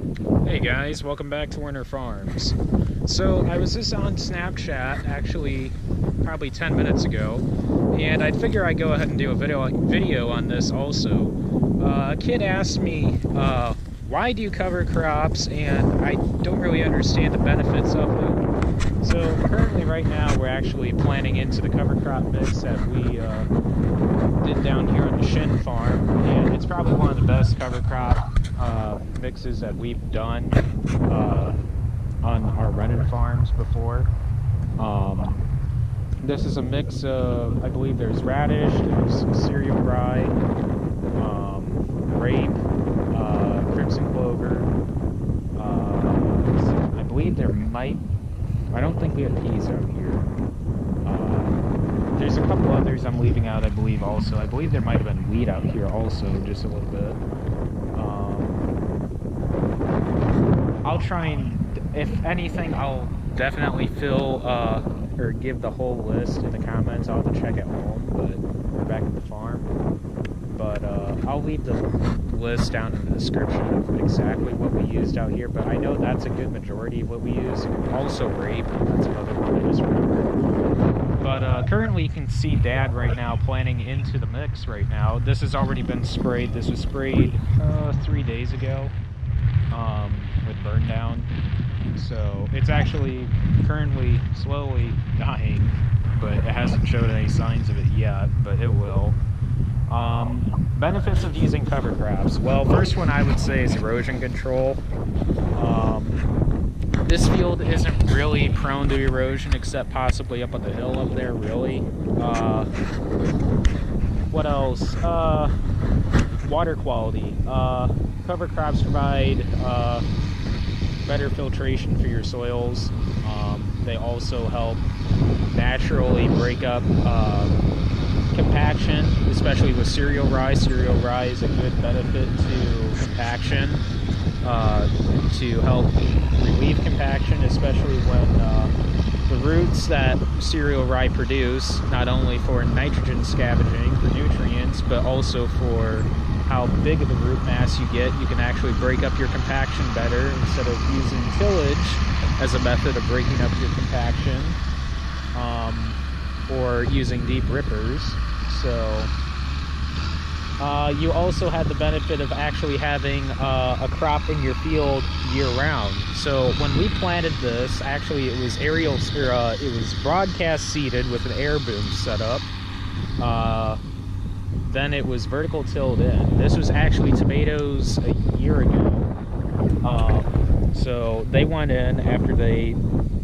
Hey guys, welcome back to Werner Farms. So I was just on Snapchat, actually probably 10 minutes ago, and I'd figure I'd go ahead and do a video on this also. A kid asked me, why do you cover crops, and I don't really understand the benefits of it. So currently right now we're actually planting into the cover crop mix that we did down here on the Shin farm, and it's probably one of the best cover crop mixes that we've done on our Werner Farms before. This is a mix of, I believe there's radish, there's cereal rye, rape, crimson clover. I believe there might, I don't think we have peas out here. There's a couple others I'm leaving out, I believe also. I believe there might have been wheat out here also, just a little bit. I'll try and, if anything, I'll definitely fill or give the whole list in the comments. I'll have to check at home, but we're back at the farm. But I'll leave the list down in the description of exactly what we used out here. But I know that's a good majority of what we use. Also rape, that's another one I just remembered. But currently you can see Dad right now planting into the mix right now. This has already been sprayed. This was sprayed 3 days ago. With burn down, so it's actually currently slowly dying, but it hasn't showed any signs of it yet, but it will. Benefits of using cover crops. Well, first one I would say is erosion control. This field isn't really prone to erosion except possibly up on the hill up there, really. What else? Water quality. Cover crops provide better filtration for your soils. They also help naturally break up compaction, especially with cereal rye. Cereal rye is a good benefit to compaction, to help relieve compaction, especially when the roots that cereal rye produce, not only for nitrogen scavenging, for nutrients, but also for how big of a root mass you get. You can actually break up your compaction better instead of using tillage as a method of breaking up your compaction, or using deep rippers. So you also had the benefit of actually having a crop in your field year-round. So when we planted this, actually it was it was broadcast seeded with an air boom setup. Then it was vertical tilled in. This was actually tomatoes a year ago. So they went in after they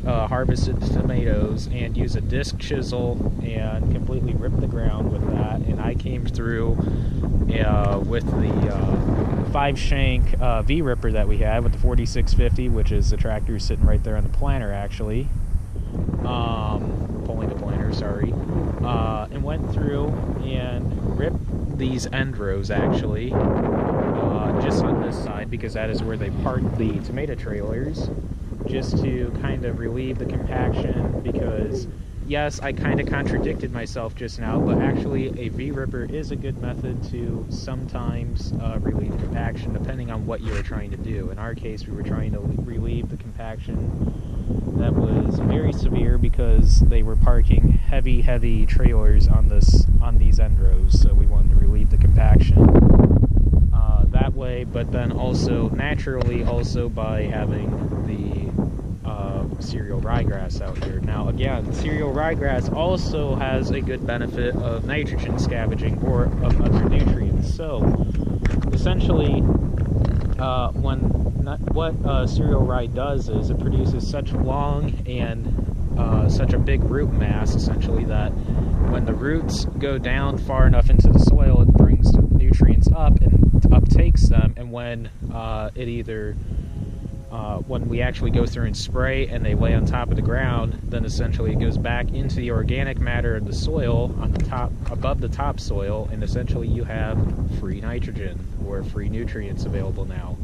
harvested the tomatoes and used a disc chisel and completely ripped the ground with that. And I came through with the 5-shank V-ripper that we had with the 4650, which is the tractor sitting right there on the planter actually. Pulling the planter, sorry. And went through and ripped these end rows actually, just on this side because that is where they park the tomato trailers, just to kind of relieve the compaction. Because yes, I kind of contradicted myself just now, but actually a V-ripper is a good method to sometimes relieve compaction depending on what you are trying to do. In our case, we were trying to relieve the compaction that was very severe because they were parking heavy trailers on these end rows, so we wanted to relieve the compaction that way, but then also naturally also by having the cereal ryegrass out here. Now again, cereal ryegrass also has a good benefit of nitrogen scavenging or of other nutrients. So essentially what cereal rye does is it produces such long and such a big root mass essentially that when the roots go down far enough into the soil, it brings the nutrients up and uptakes them. And when when we actually go through and spray and they lay on top of the ground, then essentially it goes back into the organic matter of the soil on the top, above the topsoil, and essentially you have free nitrogen or free nutrients available now.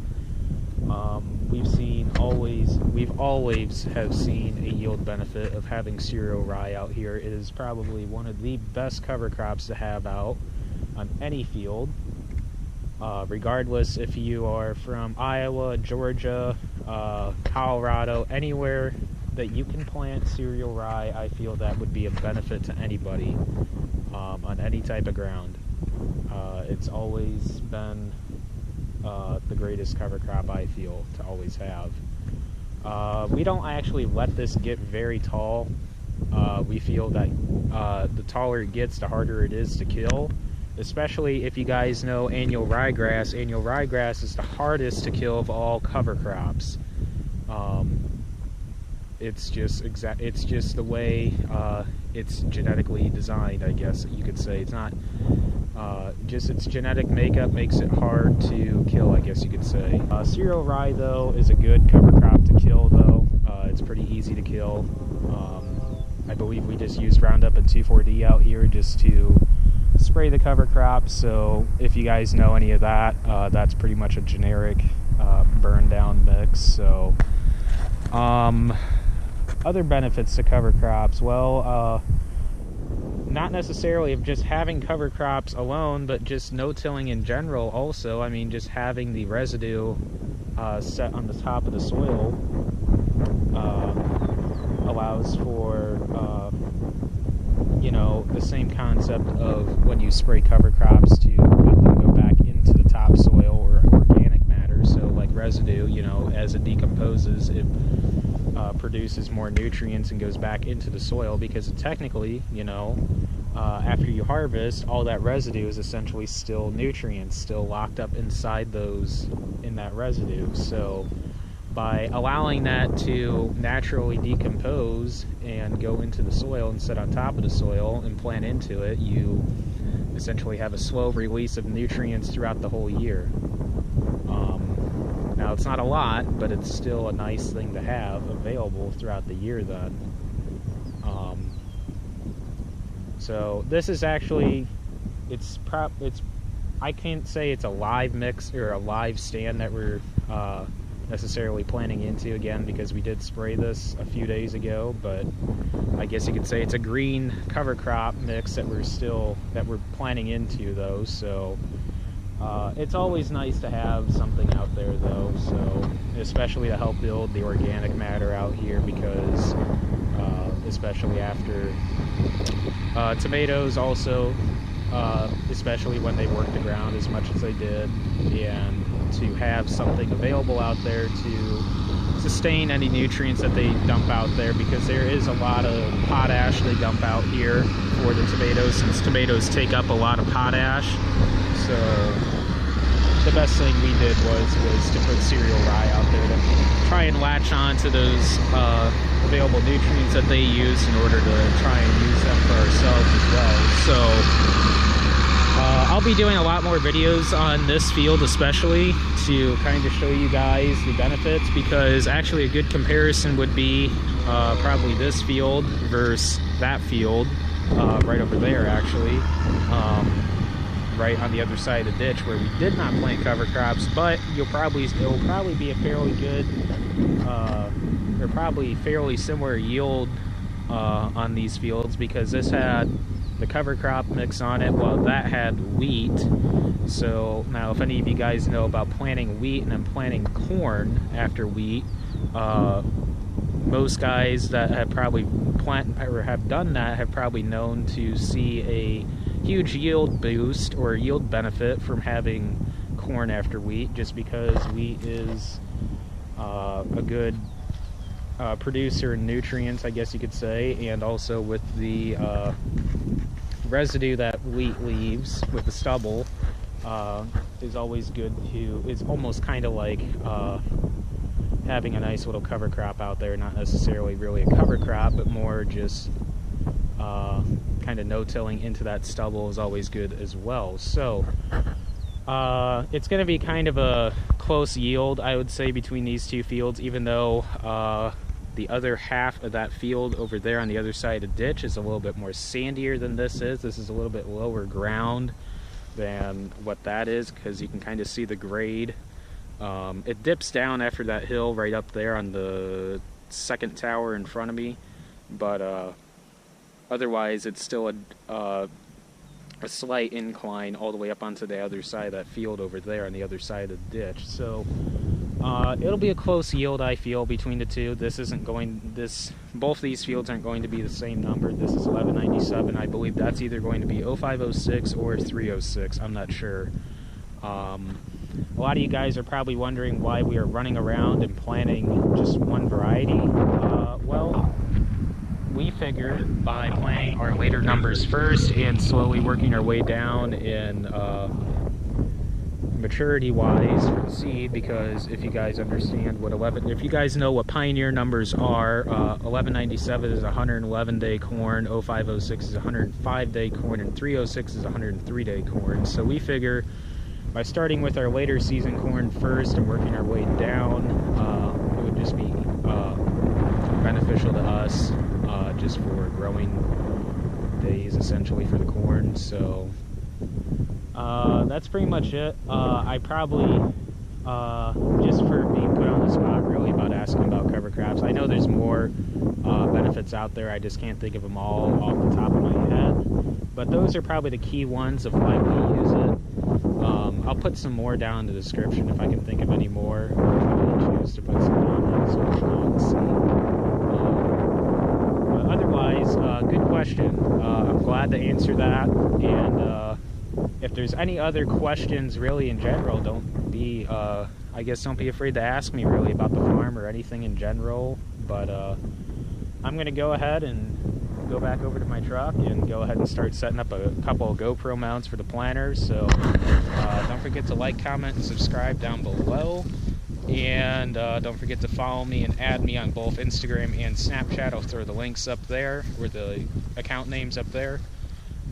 We've always have seen a yield benefit of having cereal rye out here. It is probably one of the best cover crops to have out on any field. Regardless if you are from Iowa, Georgia, Colorado, anywhere that you can plant cereal rye, I feel that would be a benefit to anybody on any type of ground. It's always been the greatest cover crop, I feel, to always have. We don't actually let this get very tall. We feel that the taller it gets, the harder it is to kill. Especially if you guys know annual ryegrass. Annual ryegrass is the hardest to kill of all cover crops. It's just the way it's genetically designed, I guess you could say. It's not just its genetic makeup makes it hard to kill, I guess you could say. Cereal rye, though, is a good cover crop to kill, though. It's pretty easy to kill. I believe we just used Roundup and 2,4-D out here just to spray the cover crop, so if you guys know any of that, that's pretty much a generic burn down mix. So other benefits to cover crops, well, not necessarily of just having cover crops alone, but just no-tilling in general also. I mean, just having the residue set on the top of the soil allows for you know, the same concept of when you spray cover crops to let them go back into the topsoil or organic matter. So like residue, you know, as it decomposes, it produces more nutrients and goes back into the soil, because it technically, you know, after you harvest, all that residue is essentially still nutrients, still locked up inside in that residue. So by allowing that to naturally decompose and go into the soil and sit on top of the soil and plant into it, you essentially have a slow release of nutrients throughout the whole year. Now, it's not a lot, but it's still a nice thing to have available throughout the year then. So this is actually, I can't say it's a live mix or a live stand that we're necessarily planting into again, because we did spray this a few days ago, but I guess you could say it's a green cover crop mix that we're planting into though. So it's always nice to have something out there though, so especially to help build the organic matter out here, because especially after tomatoes also, especially when they work the ground as much as they did, and to have something available out there to sustain any nutrients that they dump out there, because there is a lot of potash they dump out here for the tomatoes, since tomatoes take up a lot of potash. So the best thing we did was to put cereal rye out there to try and latch on to those available nutrients that they use in order to try and use them for ourselves as well. So I'll be doing a lot more videos on this field, especially to kind of show you guys the benefits, because actually a good comparison would be probably this field versus that field right over there, actually, right on the other side of the ditch where we did not plant cover crops, but it'll probably be a fairly good or probably fairly similar yield on these fields, because this had the cover crop mix on it, while that had wheat. So now, if any of you guys know about planting wheat and then planting corn after wheat, most guys that have probably have done that have probably known to see a huge yield boost or yield benefit from having corn after wheat, just because wheat is a good producer in nutrients, I guess you could say, and also with the residue that wheat leaves with the stubble is always good to, it's almost kind of like having a nice little cover crop out there, not necessarily really a cover crop, but more just kind of no-tilling into that stubble is always good as well. So it's going to be kind of a close yield, I would say, between these two fields, even though the other half of that field over there on the other side of the ditch is a little bit more sandier than this is. This is a little bit lower ground than what that is, because you can kind of see the grade. It dips down after that hill right up there on the second tower in front of me, but otherwise it's still a a slight incline all the way up onto the other side of that field over there on the other side of the ditch. So it'll be a close yield, I feel, between the two. Both these fields aren't going to be the same number. This is 1197. I believe that's either going to be 0506 or 306. I'm not sure. A lot of you guys are probably wondering why we are running around and planting just one variety. Well, we figured by planting our later numbers first and slowly working our way down in maturity-wise for the seed, because if you guys understand what if you guys know what Pioneer numbers are, 1197 is 111-day corn, 0506 is 105-day corn, and 306 is 103-day corn. So we figure by starting with our later season corn first and working our way down, it would just be beneficial to us, just for growing days essentially for the corn. So that's pretty much it. I probably, just for being put on the spot really about asking about cover crops, I know there's more benefits out there, I just can't think of them all off the top of my head, but those are probably the key ones of why we use it. I'll put some more down in the description if I can think of any more. I'll try to choose to put some down there so you can see. But otherwise, good question. I'm glad to answer that, and if there's any other questions really in general, don't be afraid to ask me really about the farm or anything in general. But I'm gonna go ahead and go back over to my truck and go ahead and start setting up a couple of GoPro mounts for the planters. So don't forget to like, comment, and subscribe down below. And don't forget to follow me and add me on both Instagram and Snapchat. I'll throw the links up there, or the account names up there.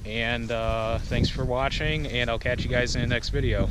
And thanks for watching, and I'll catch you guys in the next video.